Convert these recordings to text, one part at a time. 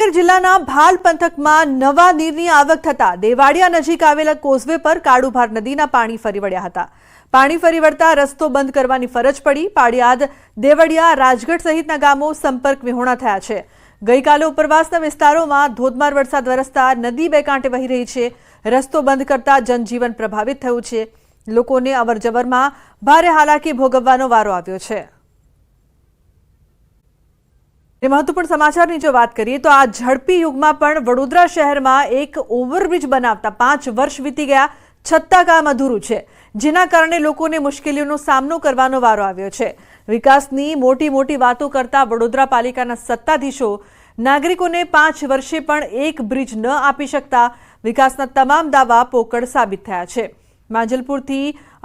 અમરેલી જિલ્લાના ભાલ પંથકમાં નવા નીરની આવક થતા દેવાડિયા નજીક આવેલા કોઝવે પર કાળુભાર નદીના પાણી ફરી વળ્યા હતા। પાણી ફરી વળતા રસ્તો બંધ કરવાની ફરજ પડી। પાળિયાદ, દેવડિયા, રાજગઢ સહિતના ગામો સંપર્ક વિહોણા થયા છે। ગઈકાલે ઉપરવાસના વિસ્તારોમાં ધોધમાર વરસાદ વરસતા નદી બે કાંઠે વહી રહી છે। રસ્તો બંધ કરતા જનજીવન પ્રભાવિત થયું છે। લોકોને અવરજવરમાં ભારે હાલાકી ભોગવવાનો વારો આવ્યો છે। महत्वपूर्ण समाचार की जो बात करिए तो आ झड़पी युग में पण वडोदरा शहर में एक ओवरब्रिज बनावता 5 वर्ष वीती गया छत्ता काम अधूरू है, जेना कारणे लोकोने मुश्केलीओनो सामनो करवानो वारो आव्यो छे। विकासनी मोटी मोटी वातो करता वडोदरा पालिकाना सत्ताधीशो नागरिकोने 5 वर्षे पण एक ब्रिज न आपी शकता विकासना तमाम दावा पोकळ साबित थया छे। માંજલપુરથી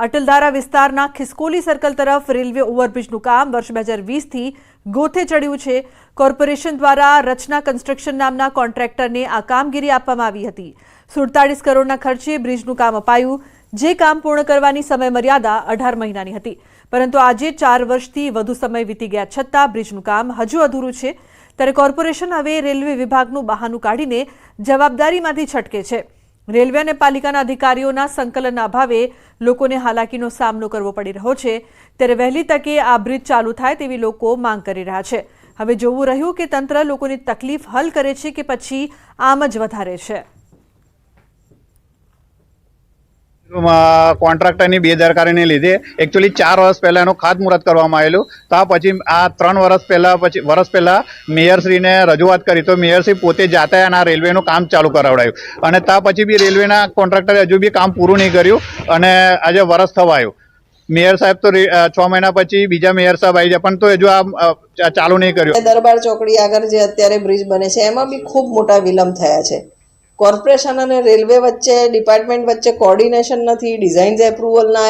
અટલધારા વિસ્તારના ખિસકોલી સર્કલ તરફ રેલવે ઓવરબ્રિજનું કામ વર્ષ 2020 થી ગોથે ચડ્યું છે। કોર્પોરેશન દ્વારા રચના કન્સ્ટ્રક્શન નામના કોન્ટ્રાક્ટરને આ કામગીરી આપવામાં આવી હતી। 47 કરોડના ખર્ચે બ્રિજનું કામ અપાયું, જે કામ પૂર્ણ કરવાની સમયમર્યાદા 18 મહિનાની હતી, પરંતુ આજે 4 વર્ષથી વધુ સમય વીતી ગયા છતાં બ્રિજનું કામ હજુ અધૂરું છે। ત્યારે કોર્પોરેશન હવે રેલવે વિભાગનું બહાનું કાઢીને જવાબદારીમાંથી છટકે છે। रेलवे और पालिकाना अधिकारीओना संकलनना अभावे लोकोने हालाकीनो सामनो करवो पड़ी रह्यो छे। त्यारे वहेली तके आ ब्रिज चालू थाय तेवी लोको मांग करी रह्या छे। हवे जोवुं रह्युं के तंत्र लोकोनी तकलीफ हल करे छे के पछी आम ज वधारे छे। કોન્ટ્રાક્ટરની બેદરકારીને લીધે એકચ્યુઅલી 4 વર્ષ પહેલા એનું ખાતમુહૂર્ત કરવામાં આવેલું। તો પછી આ 3 વર્ષ પહેલા મેયરશ્રીને રજૂઆત કરી તો મેયરશ્રી પોતે જાતે આ રેલવેનું કામ ચાલુ કરાવડાયું અને તા પછી બી રેલવેના કોન્ટ્રાક્ટરે હજુ બી કામ પૂરું નહીં કર્યું અને આજે વર્ષ થવા આવ્યું। મેયર સાહેબ તો 6 મહિના પછી બીજા મેયર સાહેબ આવી જાય પણ તો હજુ આ ચાલુ નહીં કર્યું। દરબાર ચોકડી આગળ જે અત્યારે બ્રિજ બને છે એમાં બી ખૂબ મોટા વિલંબ થયા છે। કોર્પોરેશન અને રેલવે વચ્ચે ડિપાર્ટમેન્ટ વચ્ચે કોર્ડિનેશન નથી, ડિઝાઇન્સ એપ્રુવલના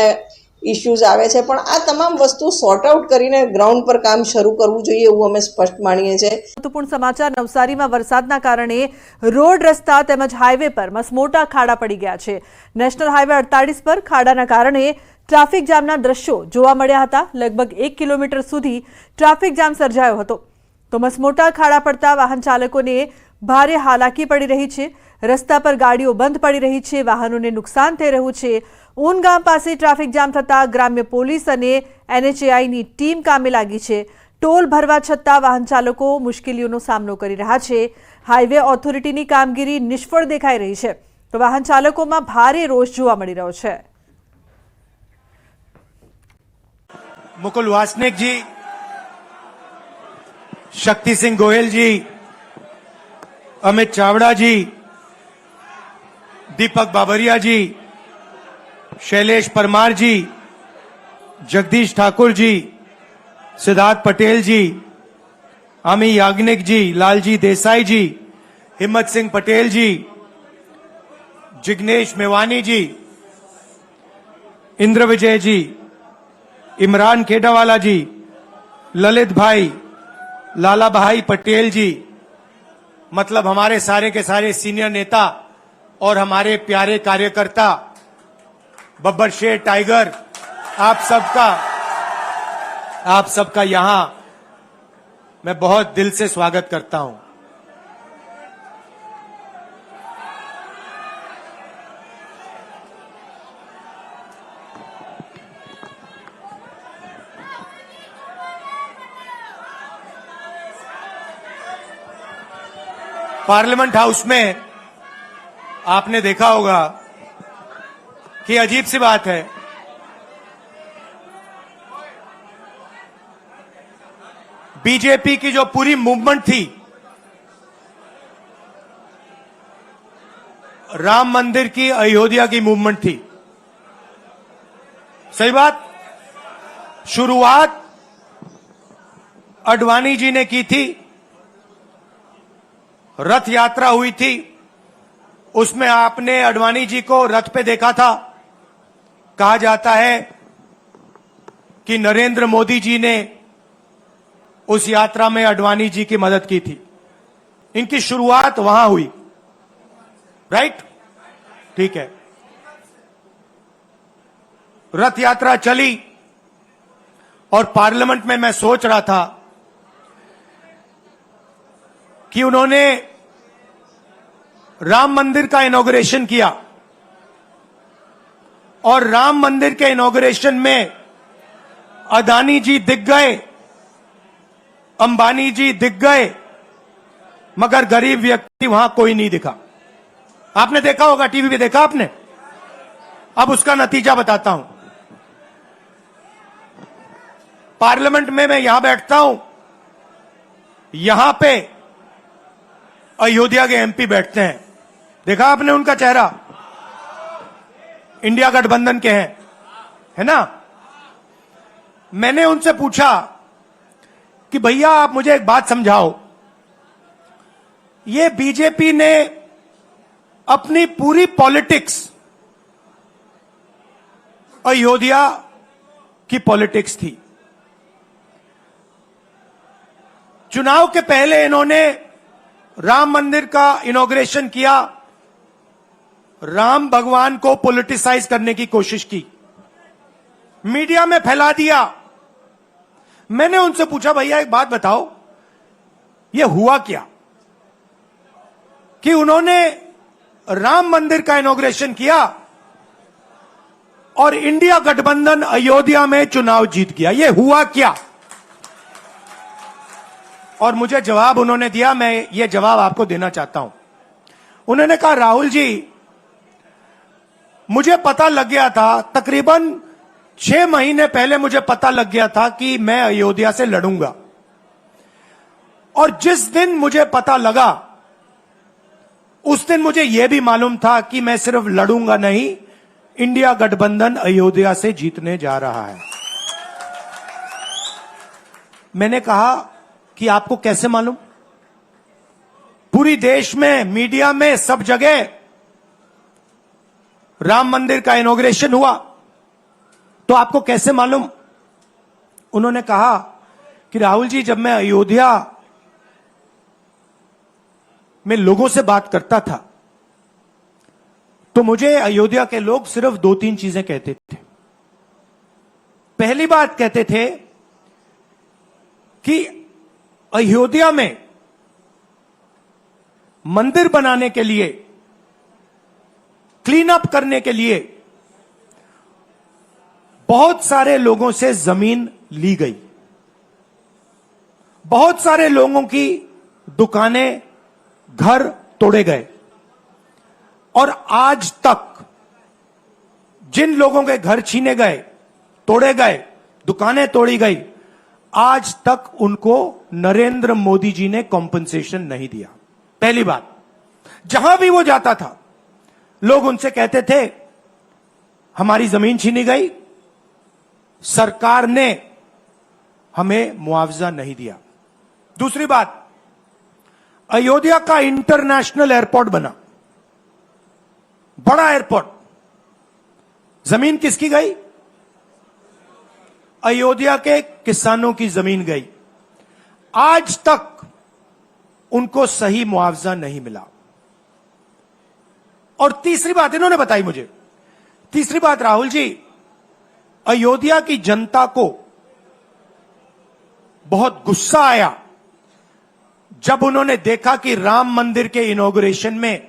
ઇશ્યુઝ આવે છે, પણ આ તમામ વસ્તુ સોર્ટ આઉટ કરીને ગ્રાઉન્ડ પર કામ શરૂ કરવું જોઈએ એવું અમે સ્પષ્ટ માનીએ છીએ। મહત્વપૂર્ણ સમાચાર, નવસારીમાં વરસાદના કારણે રોડ રસ્તા તેમજ હાઈવે પર મસમોટા ખાડા પડી ગયા છે। નેશનલ હાઈવે 48 પર ખાડાના કારણે ટ્રાફિક જામના દ્રશ્યો જોવા મળ્યા હતા। લગભગ 1 કિલોમીટર સુધી ટ્રાફિક જામ સર્જાયો હતો। તો મસમોટા ખાડા પડતા વાહન ચાલકોને ભારે હાલાકી પડી રહી છે। રસ્તા પર ગાડીઓ બંધ પડી રહી છે, વાહનોને નુકસાન થઈ રહ્યું છે। ઊન ગામ પાસે ટ્રાફિક જામ થતા ગ્રામ્ય પોલીસ અને NHAIની ટીમ કામે લાગી છે। ટોલ ભરવા છતાં વાહન ચાલકો મુશ્કેલીઓનો સામનો કરી રહ્યા છે। હાઈવે ઓથોરિટીની કામગીરી નિષ્ફળ દેખાઈ રહી છે, તો વાહન ચાલકોમાં ભારે રોષ જોવા મળી રહ્યો છે। मुकुल वासनिक जी, शक्ति सिंह गोयल जी, अमित चावड़ा जी, दीपक बाबरिया जी, शैलेश परमार जी, जगदीश ठाकुर जी, सिद्धार्थ पटेल जी, आमी याग्निक जी, लालजी देसाई जी, हिम्मत सिंह पटेल जी, जिग्नेश मेवानी जी, इंद्र विजय जी, इमरान खेडावाला जी, ललित भाई, लाला भाई पटेल जी, मतलब हमारे सारे के सारे सीनियर नेता और हमारे प्यारे कार्यकर्ता, बब्बर शेर टाइगर, आप सबका यहां मैं बहुत दिल से स्वागत करता हूं। पार्लियामेंट हाउस में आपने देखा होगा कि अजीब सी बात है, बीजेपी की जो पूरी मूवमेंट थी राम मंदिर की, अयोध्या की मूवमेंट थी, सही बात। शुरुआत अडवाणी जी ने की थी, रथ यात्रा हुई थी, उसमें आपने अडवाणी जी को रथ पे देखा था। कहा जाता है कि नरेंद्र मोदी जी ने उस यात्रा में अडवाणी जी की मदद की थी। इनकी शुरुआत वहां हुई, राइट? ठीक है। रथ यात्रा चली और पार्लियामेंट में मैं सोच रहा था कि उन्होंने राम मंदिर का इनॉग्रेशन किया और राम मंदिर के इनॉग्रेशन में अदानी जी दिख गए, अंबानी जी दिख गए, मगर गरीब व्यक्ति वहां कोई नहीं दिखा। आपने देखा होगा, टीवी पे देखा आपने। अब उसका नतीजा बताता हूं। पार्लियामेंट में मैं यहां बैठता हूं, यहां पे अयोध्या के एमपी बैठते हैं। देखा आपने उनका चेहरा, इंडिया गठबंधन के हैं, है ना। मैंने उनसे पूछा कि भैया आप मुझे एक बात समझाओ, ये बीजेपी ने अपनी पूरी पॉलिटिक्स अयोध्या की पॉलिटिक्स थी। चुनाव के पहले इन्होंने राम मंदिर का इनॉग्रेशन किया, राम भगवान को पॉलिटिसाइज करने की कोशिश की, मीडिया में फैला दिया। मैंने उनसे पूछा भैया एक बात बताओ, यह हुआ क्या कि उन्होंने राम मंदिर का इनॉग्रेशन किया और इंडिया गठबंधन अयोध्या में चुनाव जीत गया, यह हुआ क्या। और मुझे जवाब उन्होंने दिया, मैं ये जवाब आपको देना चाहता हूं। उन्होंने कहा राहुल जी, मुझे पता लग गया था, तकरीबन 6 महीने पहले मुझे पता लग गया था कि मैं अयोध्या से लड़ूंगा, और जिस दिन मुझे पता लगा उस दिन मुझे यह भी मालूम था कि मैं सिर्फ लड़ूंगा नहीं, इंडिया गठबंधन अयोध्या से जीतने जा रहा है। मैंने कहा कि आपको कैसे मालूम? पूरी देश में, मीडिया में, सब जगह राम मंदिर का इनॉग्रेशन हुआ, तो आपको कैसे मालूम? उन्होंने कहा कि राहुल जी, जब मैं अयोध्या में लोगों से बात करता था तो मुझे अयोध्या के लोग सिर्फ 2-3 चीजें कहते थे। पहली बात कहते थे कि अयोध्या में मंदिर बनाने के लिए, क्लीन अप करने के लिए बहुत सारे लोगों से जमीन ली गई, बहुत सारे लोगों की दुकानें, घर तोड़े गए, और आज तक जिन लोगों के घर छीने गए, तोड़े गए, दुकानें तोड़ी गई, आज तक उनको नरेंद्र मोदी जी ने कॉम्पनसेशन नहीं दिया। पहली बात, जहां भी वो जाता था लोग उनसे कहते थे हमारी जमीन छीनी गई, सरकार ने हमें मुआवजा नहीं दिया। दूसरी बात, अयोध्या का इंटरनेशनल एयरपोर्ट बना, बड़ा एयरपोर्ट, जमीन किसकी गई? अयोध्या के किसानों की जमीन गई। आज तक उनको सही मुआवजा नहीं मिला। और तीसरी बात इन्होंने बताई मुझे, तीसरी बात, राहुल जी, अयोध्या की जनता को बहुत गुस्सा आया जब उन्होंने देखा कि राम मंदिर के इनॉग्रेशन में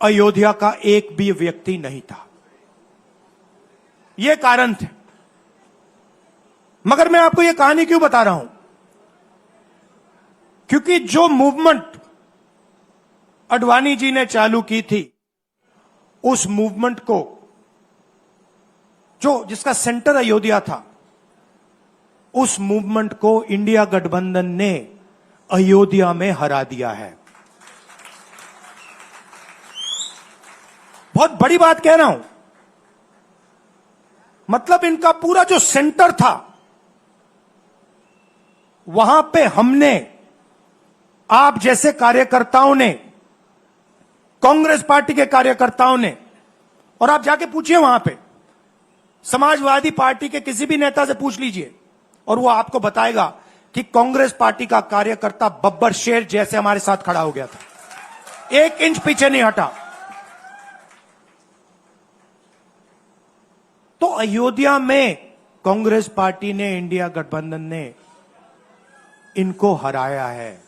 अयोध्या का एक भी व्यक्ति नहीं था। यह कारण थे। मगर मैं आपको यह कहानी क्यों बता रहा हूं? क्योंकि जो मूवमेंट अडवाणी जी ने चालू की थी, उस मूवमेंट को, जिसका सेंटर अयोध्या था, उस मूवमेंट को इंडिया गठबंधन ने अयोध्या में हरा दिया है। बहुत बड़ी बात कह रहा हूं। मतलब इनका पूरा जो सेंटर था, वहां पे हमने, आप जैसे कार्यकर्ताओं ने, कांग्रेस पार्टी के कार्यकर्ताओं ने, और आप जाके पूछिए वहां पे, समाजवादी पार्टी के किसी भी नेता से पूछ लीजिए और वो आपको बताएगा कि कांग्रेस पार्टी का कार्यकर्ता बब्बर शेर जैसे हमारे साथ खड़ा हो गया था, 1 इंच पीछे नहीं हटा। तो अयोध्या में कांग्रेस पार्टी ने, इंडिया गठबंधन ने इनको हराया है।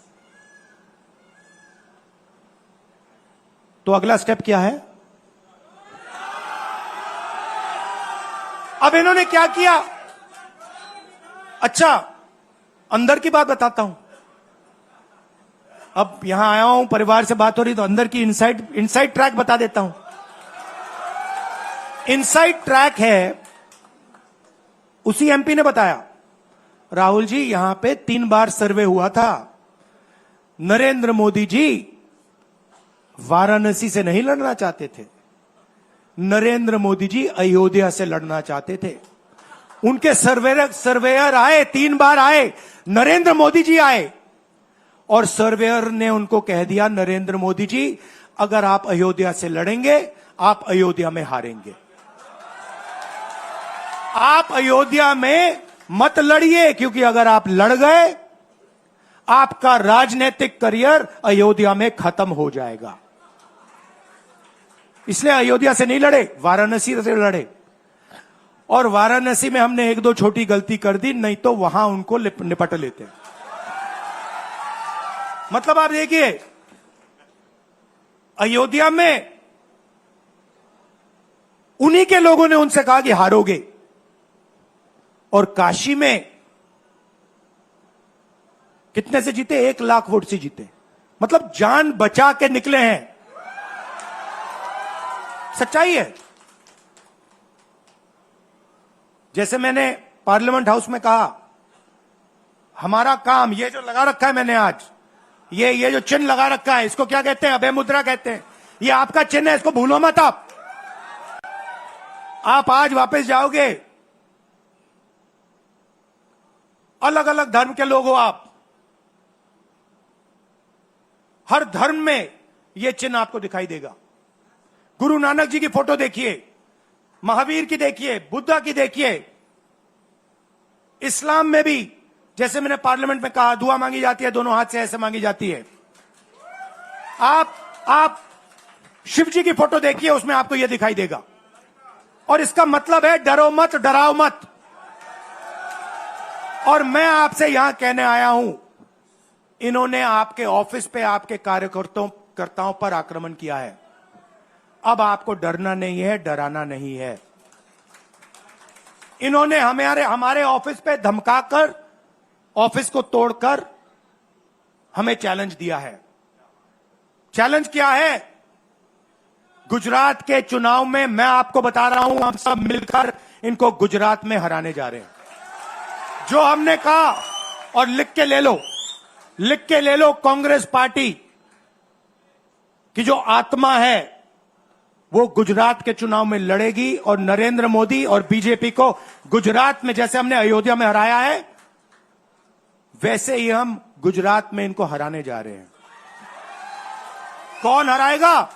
तो अगला स्टेप क्या है? अब इन्होंने क्या किया? अच्छा, अंदर की बात बताता हूं। अब यहां आया हूं, परिवार से बात हो रही, तो अंदर की इनसाइड ट्रैक बता देता हूं। इनसाइड ट्रैक है, उसी एमपी ने बताया, राहुल जी यहां पे 3 बार सर्वे हुआ था। नरेंद्र मोदी जी वाराणसी से नहीं लड़ना चाहते थे, नरेंद्र मोदी जी अयोध्या से लड़ना चाहते थे। उनके सर्वेयर आए, 3 बार आए, नरेंद्र मोदी जी आए, और सर्वेयर ने उनको कह दिया, नरेंद्र मोदी जी अगर आप अयोध्या से लड़ेंगे, आप अयोध्या में हारेंगे। आप अयोध्या में मत लड़िए, क्योंकि अगर आप लड़ गए, आपका राजनीतिक करियर अयोध्या में खत्म हो जाएगा। इसलिए अयोध्या से नहीं लड़े, वाराणसी से लड़े। और वाराणसी में हमने 1-2 छोटी गलती कर दी, नहीं तो वहां उनको निपट लेते। मतलब आप देखिए, अयोध्या में उन्हीं के लोगों ने उनसे कहा कि हारोगे, और काशी में कितने से जीते? 1 लाख वोट से जीते। मतलब जान बचा के निकले हैं। सच्चाई है। जैसे मैंने पार्लियामेंट हाउस में कहा, हमारा काम, ये जो लगा रखा है मैंने आज, ये जो चिन्ह लगा रखा है, इसको क्या कहते हैं? अभय मुद्रा कहते हैं। ये आपका चिन्ह है, इसको भूलो मत। आप आज वापस जाओगे, अलग अलग धर्म के लोग हो आप, हर धर्म में यह चिन्ह आपको दिखाई देगा। गुरु नानक जी की फोटो देखिए, महावीर की देखिए, बुद्धा की देखिए। इस्लाम में भी, जैसे मैंने पार्लियामेंट में कहा, दुआ मांगी जाती है, दोनों हाथ से ऐसे मांगी जाती है। आप शिव जी की फोटो देखिए, उसमें आपको यह दिखाई देगा। और इसका मतलब है डरो मत, डराओ मत। और मैं आपसे यहां कहने आया हूं, इन्होंने आपके ऑफिस पे आपके कार्यकर्ताओं पर आक्रमण किया है। अब आपको डरना नहीं है, डराना नहीं है। इन्होंने हमारे ऑफिस पे धमकाकर, ऑफिस को तोड़कर हमें चैलेंज दिया है। चैलेंज क्या है? गुजरात के चुनाव में मैं आपको बता रहा हूं, हम सब मिलकर इनको गुजरात में हराने जा रहे हैं। जो हमने कहा, और लिख के ले लो, कांग्रेस पार्टी की जो आत्मा है वो गुजरात के चुनाव में लड़ेगी, और नरेंद्र मोदी और बीजेपी को गुजरात में, जैसे हमने अयोध्या में हराया है, वैसे ही हम गुजरात में इनको हराने जा रहे हैं। कौन हराएगा?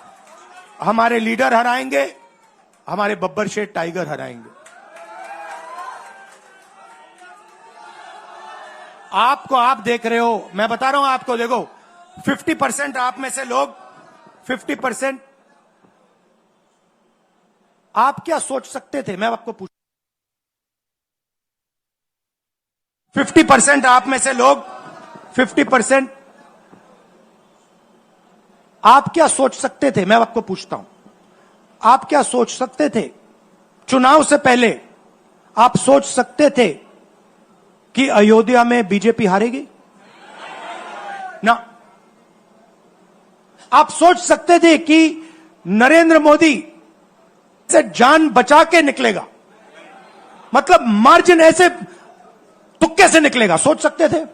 हमारे लीडर हराएंगे, हमारे बब्बर शेठ टाइगर हराएंगे। आप देख रहे हो, मैं बता रहा हूं आपको, देखो 50% आप में से लोग, 50% आप क्या सोच सकते थे? मैं आपको पूछ, 50% आप में से लोग, 50% आप क्या सोच सकते थे? मैं आपको पूछता हूं, आप क्या सोच सकते थे? चुनाव से पहले आप सोच सकते थे कि अयोध्या में बीजेपी हारेगी? ना। आप सोच सकते थे कि नरेंद्र मोदी से जान बचा के निकलेगा? मतलब मार्जिन ऐसे तुक्के से निकलेगा, सोच सकते थे?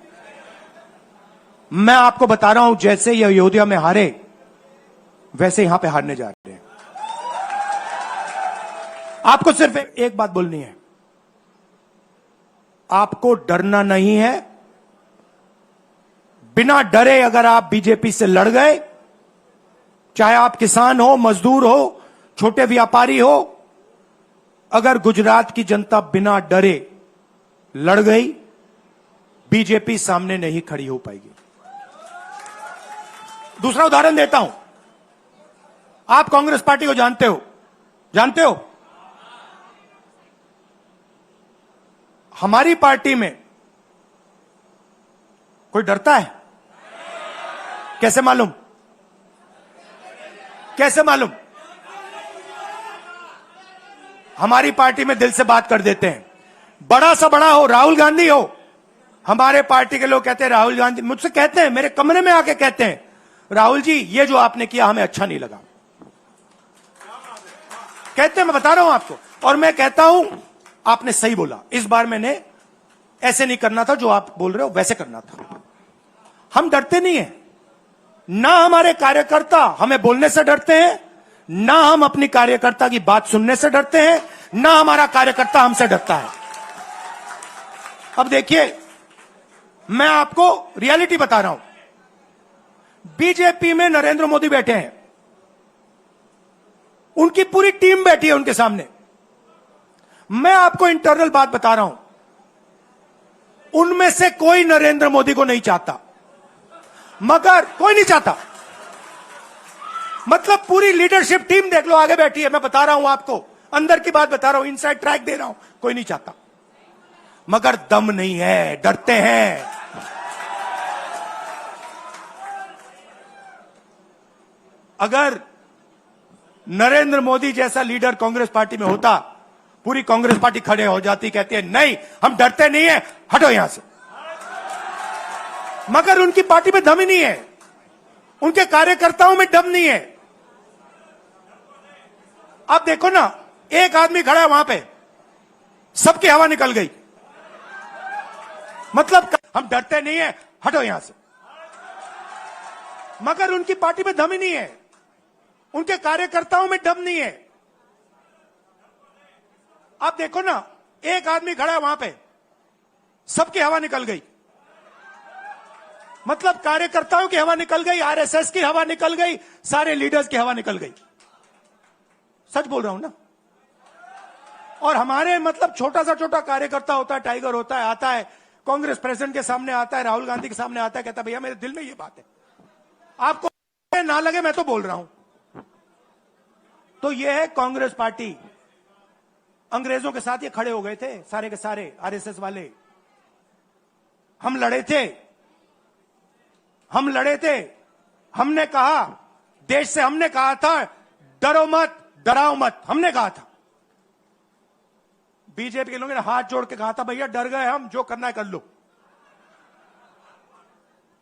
मैं आपको बता रहा हूं, जैसे ये अयोध्या में हारे, वैसे यहां पे हारने जा रहे हैं। आपको सिर्फ एक बात बोलनी है, आपको डरना नहीं है। बिना डरे अगर आप बीजेपी से लड़ गए, चाहे आप किसान हो, मजदूर हो, छोटे व्यापारी हो, अगर गुजरात की जनता बिना डरे लड़ गई, बीजेपी सामने नहीं खड़ी हो पाएगी। दूसरा उदाहरण देता हूं, आप कांग्रेस पार्टी को जानते हो? हमारी पार्टी में कोई डरता है? कैसे मालूम? कैसे मालूम? हमारी पार्टी में दिल से बात कर देते हैं, बड़ा सा बड़ा हो, राहुल गांधी हो, हमारे पार्टी के लोग कहते हैं राहुल गांधी, मुझसे कहते हैं, मेरे कमरे में आके कहते हैं, राहुल जी ये जो आपने किया हमें अच्छा नहीं लगा, कहते हैं, मैं बता रहा हूं आपको। और मैं कहता हूं आपने सही बोला, इस बार मैंने ऐसे नहीं करना था, जो आप बोल रहे हो वैसे करना था। हम डरते नहीं है, ना हमारे कार्यकर्ता हमें बोलने से डरते हैं, ना हम अपनी कार्यकर्ता की बात सुनने से डरते हैं, ना हमारा कार्यकर्ता हमसे डरता है। अब देखिए, मैं आपको रियलिटी बता रहा हूं, बीजेपी में नरेंद्र मोदी बैठे हैं, उनकी पूरी टीम बैठी है उनके सामने। मैं आपको इंटरनल बात बता रहा हूं, उनमें से कोई नरेंद्र मोदी को नहीं चाहता, मगर कोई नहीं चाहता, मतलब पूरी लीडरशिप टीम देख लो आगे बैठी है। मैं बता रहा हूं आपको, अंदर की बात बता रहा हूं, इनसाइड ट्रैक दे रहा हूं, कोई नहीं चाहता, मगर दम नहीं है, डरते हैं। अगर नरेंद्र मोदी जैसा लीडर कांग्रेस पार्टी में होता, पूरी कांग्रेस पार्टी खड़े हो जाती, कहती है नहीं हम डरते नहीं है, हटो यहां से। मगर उनकी पार्टी में दम ही नहीं है, उनके कार्यकर्ताओं में दम नहीं है। आप देखो ना, एक आदमी खड़ा है वहां पे, सबकी हवा निकल गई, मतलब हम डरते नहीं है, हटो यहां से। मगर उनकी पार्टी में दम ही नहीं है, उनके कार्यकर्ताओं में दम नहीं है। आप देखो ना, एक आदमी खड़ा है वहां पे, सबकी हवा निकल गई, मतलब कार्यकर्ताओं की हवा निकल गई, आरएसएस की हवा निकल गई, सारे लीडर्स की हवा निकल गई। सच बोल रहा हूं ना। और हमारे मतलब छोटा सा कार्यकर्ता होता है, टाइगर होता है, आता है कांग्रेस प्रेसिडेंट के सामने, आता है राहुल गांधी के सामने, आता है, कहता है भैया मेरे दिल में ये बात है, आपको ना लगे मैं तो बोल रहा हूं। तो ये है कांग्रेस पार्टी। अंग्रेजों के साथ ये खड़े हो गए थे सारे के सारे आरएसएस वाले। हम लड़े थे, हमने कहा, देश से हमने कहा था डरो मत, डराओ मत, हमने कहा था। बीजेपी के लोगों ने हाथ जोड़ के कहा था भैया डर गए हम, जो करना है कर लो।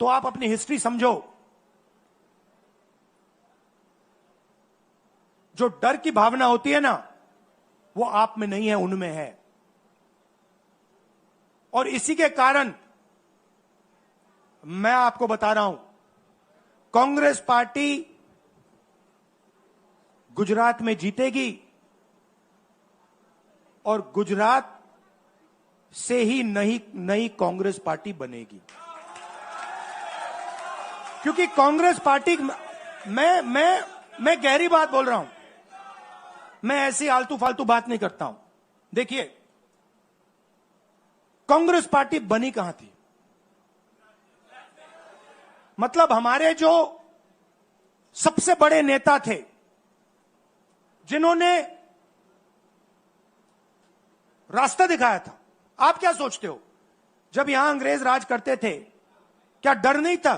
तो आप अपनी हिस्ट्री समझो, जो डर की भावना होती है ना, वो आप में नहीं है, उनमें है। और इसी के कारण मैं आपको बता रहा हूं, कांग्रेस पार्टी गुजरात में जीतेगी और गुजरात से ही नई कांग्रेस पार्टी बनेगी। क्योंकि कांग्रेस पार्टी, मैं गहरी बात बोल रहा हूं, मैं ऐसी आलतू फालतू बात नहीं करता हूं। देखिए, कांग्रेस पार्टी बनी कहां थी, मतलब हमारे जो सबसे बड़े नेता थे, जिन्होंने रास्ता दिखाया था। आप क्या सोचते हो, जब यहां अंग्रेज राज करते थे, क्या डर नहीं था?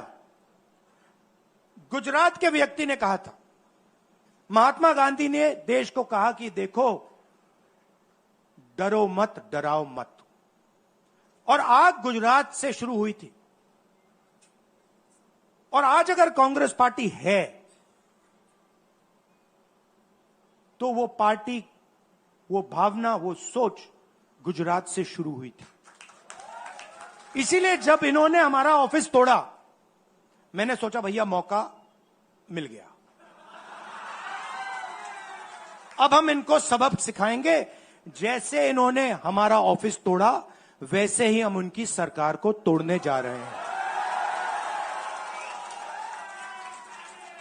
गुजरात के व्यक्ति ने कहा था, महात्मा गांधी ने देश को कहा कि देखो, डरो मत, डराओ मत। और आग गुजरात से शुरू हुई थी। और आज अगर कांग्रेस पार्टी है, तो वो पार्टी, वो भावना, वो सोच गुजरात से शुरू हुई थी। इसीलिए जब इन्होंने हमारा ऑफिस तोड़ा, मैंने सोचा भैया मौका मिल गया, अब हम इनको सबक सिखाएंगे। जैसे इन्होंने हमारा ऑफिस तोड़ा, वैसे ही हम उनकी सरकार को तोड़ने जा रहे हैं।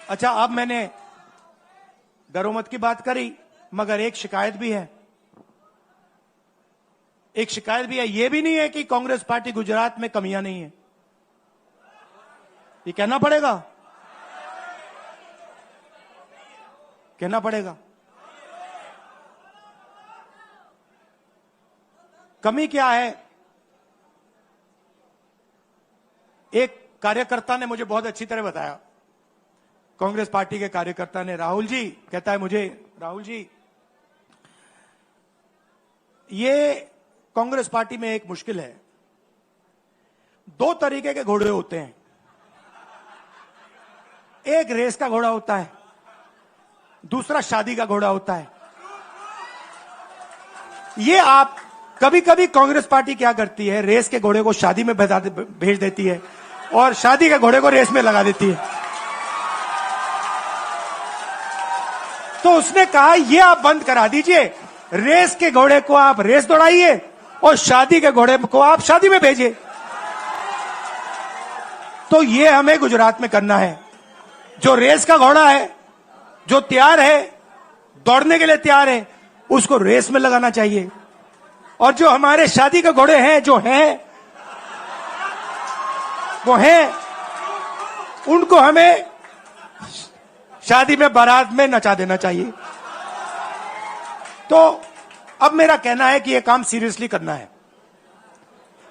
अच्छा, अब मैंने डरो मत की बात करी, मगर एक शिकायत भी है, ये भी नहीं है कि कांग्रेस पार्टी गुजरात में कमियां नहीं है, ये कहना पड़ेगा। कमी क्या है? एक कार्यकर्ता ने मुझे बहुत अच्छी तरह बताया, कांग्रेस पार्टी के कार्यकर्ता ने, राहुल जी कहता है मुझे, राहुल जी ये कांग्रेस पार्टी में एक मुश्किल है, दो तरीके के घोड़े होते हैं, एक रेस का घोड़ा होता है, दूसरा शादी का घोड़ा होता है। ये आप कभी कभी कांग्रेस पार्टी क्या करती है, रेस के घोड़े को शादी में भेज देती है और शादी के घोड़े को रेस में लगा देती है। तो उसने कहा ये आप बंद करा दीजिए, रेस के घोड़े को आप रेस दौड़ाइए और शादी के घोड़े को आप शादी में भेजिए। तो ये हमें गुजरात में करना है। जो रेस का घोड़ा है, जो तैयार है, दौड़ने के लिए तैयार है, उसको रेस में लगाना चाहिए। और जो हमारे शादी के घोड़े हैं, जो हैं वो हैं, उनको हमें शादी में बारात में नचा देना चाहिए। तो अब मेरा कहना है कि यह काम सीरियसली करना है।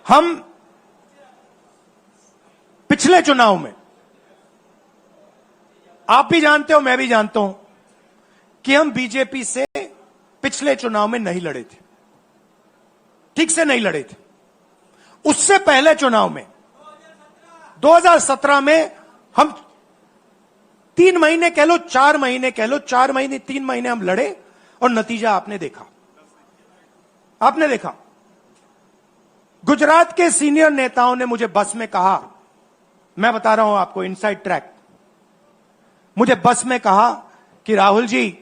हम पिछले चुनाव में, आप भी जानते हो, मैं भी जानता हूं कि हम बीजेपी से पिछले चुनाव में नहीं लड़े थे, ठीक से नहीं लड़े थे। उससे पहले चुनाव में 2017 में हम 3 महीने कह लो, 4 महीने कह लो, 4 महीने 3 महीने हम लड़े और नतीजा आपने देखा। आपने देखा, गुजरात के सीनियर नेताओं ने मुझे बस में कहा, मैं बता रहा हूं आपको इनसाइड ट्रैक, मुझे बस में कहा कि राहुल जी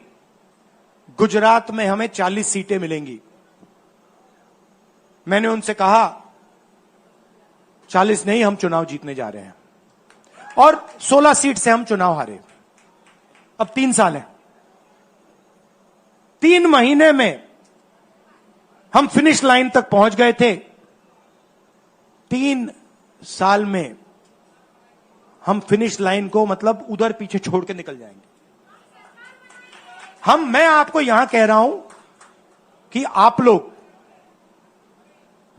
गुजरात में हमें 40 सीटें मिलेंगी। मैंने उनसे कहा 40 नहीं, हम चुनाव जीतने जा रहे हैं। और 16 सीट से हम चुनाव हारे। अब 3 साल है, 3 महीने में हम फिनिश लाइन तक पहुंच गए थे। 3 साल में हम फिनिश लाइन को मतलब उधर पीछे छोड़ के निकल जाएंगे। मैं आपको यहां कह रहा हूं कि आप लोग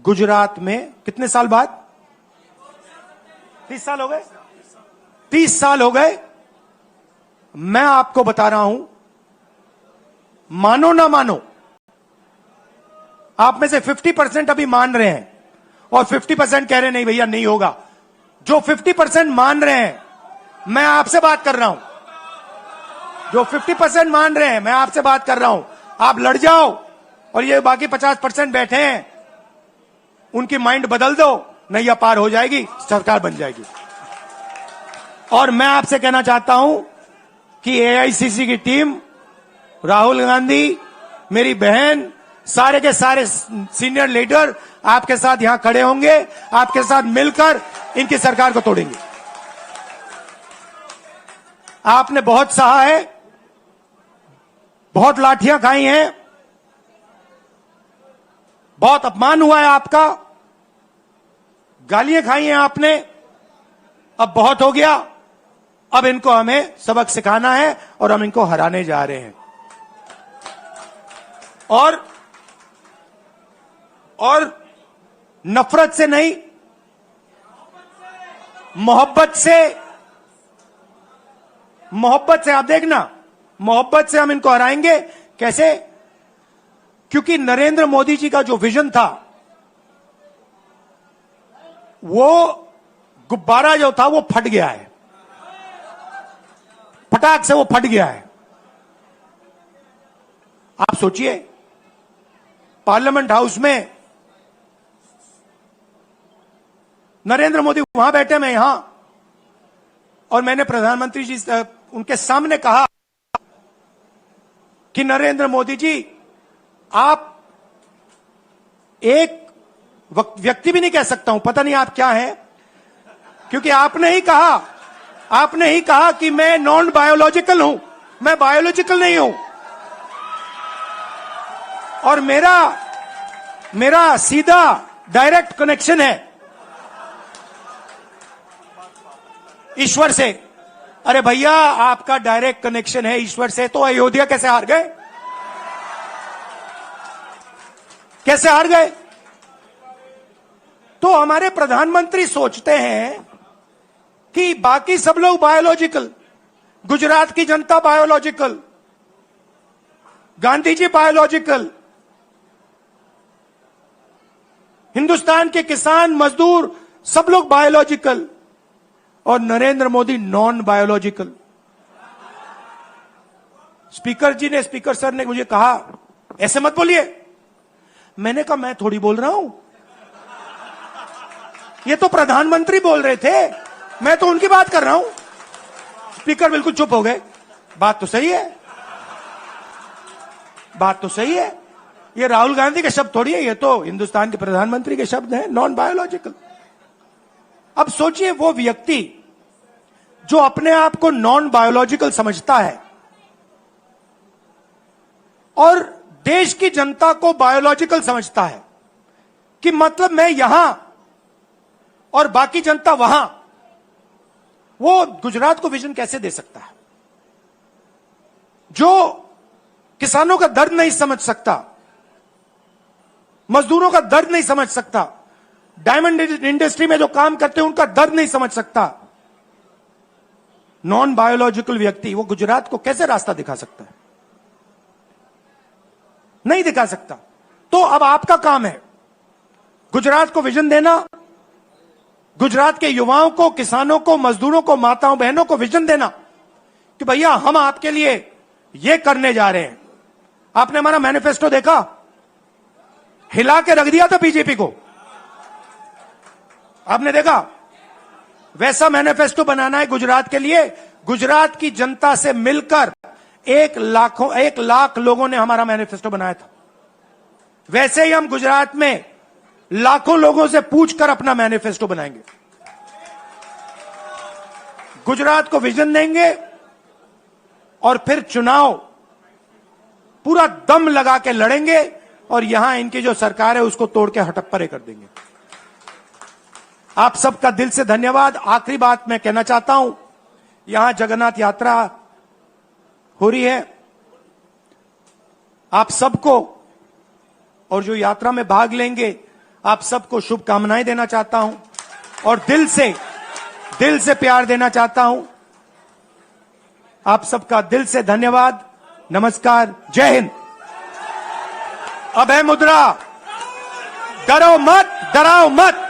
गुजरात में कितने साल बाद, 30 साल हो गए, 30 साल हो गए। मैं आपको बता रहा हूं, मानो ना मानो, आप में से 50% अभी मान रहे हैं और 50% कह रहे नहीं भैया नहीं होगा। जो 50% मान रहे हैं, मैं आपसे बात कर रहा हूं, जो 50% मान रहे हैं, मैं आपसे बात कर रहा हूं। आप लड़ जाओ और ये बाकी 50% बैठे हैं, उनकी माइंड बदल दो, नैया पार हो जाएगी, सरकार बन जाएगी। और मैं आपसे कहना चाहता हूं कि एआईसीसी की टीम, राहुल गांधी, मेरी बहन, सारे के सारे सीनियर लीडर आपके साथ यहां खड़े होंगे, आपके साथ मिलकर इनकी सरकार को तोड़ेंगे। आपने बहुत सहा है, बहुत लाठियां खाई हैं, बहुत अपमान हुआ है आपका, गालियां खाई हैं आपने। अब बहुत हो गया, अब इनको हमें सबक सिखाना है और हम इनको हराने जा रहे हैं। और नफरत से नहीं, मोहब्बत से आप देखना, मोहब्बत से हम इनको हराएंगे। कैसे? क्योंकि नरेंद्र मोदी जी का जो विजन था, वो गुब्बारा जो था वो फट गया है, फटाक से वो फट गया है। आप सोचिए, पार्लियामेंट हाउस में नरेंद्र मोदी वहां बैठे, मैं यहां, और मैंने प्रधानमंत्री जी उनके सामने कहा कि नरेंद्र मोदी जी, आप एक व्यक्ति भी नहीं कह सकता हूं, पता नहीं आप क्या हैं, क्योंकि आपने ही कहा कि मैं नॉन बायोलॉजिकल हूं, मैं बायोलॉजिकल नहीं हूं, और मेरा सीधा डायरेक्ट कनेक्शन है ईश्वर से। अरे भैया, आपका डायरेक्ट कनेक्शन है ईश्वर से, तो अयोध्या कैसे हार गए? कैसे हार गए? तो हमारे प्रधानमंत्री सोचते हैं कि बाकी सब लोग बायोलॉजिकल, गुजरात की जनता बायोलॉजिकल, गांधी जी बायोलॉजिकल, हिंदुस्तान के किसान मजदूर सब लोग बायोलॉजिकल और Narendra Modi non biological. Speaker sir ने मुझे कहा ऐसे मत बोलिए। मैंने कहा मैं थोड़ी बोल रहा हूं, ये तो प्रधानमंत्री बोल रहे थे, मैं तो उनकी बात कर रहा हूं। स्पीकर बिल्कुल चुप हो गए। बात तो सही है, बात तो सही है, ये राहुल गांधी के शब्द थोड़ी है, ये तो हिंदुस्तान के प्रधानमंत्री के शब्द हैं, नॉन बायोलॉजिकल। अब सोचिए वो व्यक्ति जो अपने आप को नॉन बायोलॉजिकल समझता है और देश की जनता को बायोलॉजिकल समझता है, कि मतलब मैं यहां और बाकी जनता वहां, वो गुजरात को विजन कैसे दे सकता है? जो किसानों का दर्द नहीं समझ सकता, मजदूरों का दर्द नहीं समझ सकता, डायमंड इंडस्ट्री में जो काम करते हैं उनका दर्द नहीं समझ सकता, नॉन बायोलॉजिकल व्यक्ति वो गुजरात को कैसे रास्ता दिखा सकता है? नहीं दिखा सकता। तो अब आपका काम है गुजरात को विजन देना, गुजरात के युवाओं को, किसानों को, मजदूरों को, माताओं बहनों को विजन देना कि भैया हम आपके लिए ये करने जा रहे हैं। आपने हमारा मैनिफेस्टो देखा, हिला के रख दिया था बीजेपी को, आपने देखा? वैसा मैनिफेस्टो बनाना है गुजरात के लिए। गुजरात की जनता से मिलकर 1 लाख लोगों ने हमारा मैनिफेस्टो बनाया था। वैसे ही हम गुजरात में लाखों लोगों से पूछकर अपना मैनिफेस्टो बनाएंगे, गुजरात को विजन देंगे और फिर चुनाव पूरा दम लगा के लड़ेंगे और यहां इनकी जो सरकार है उसको तोड़ के हटप्परे कर देंगे। आप सबका दिल से धन्यवाद। आखिरी बात मैं कहना चाहता हूं, यहां जगन्नाथ यात्रा हो रही है, आप सबको और जो यात्रा में भाग लेंगे आप सबको शुभकामनाएं देना चाहता हूं और दिल से प्यार देना चाहता हूं। आप सबका दिल से धन्यवाद, नमस्कार, जय हिंद। अब है मुद्रा, डरो मत, डराओ मत।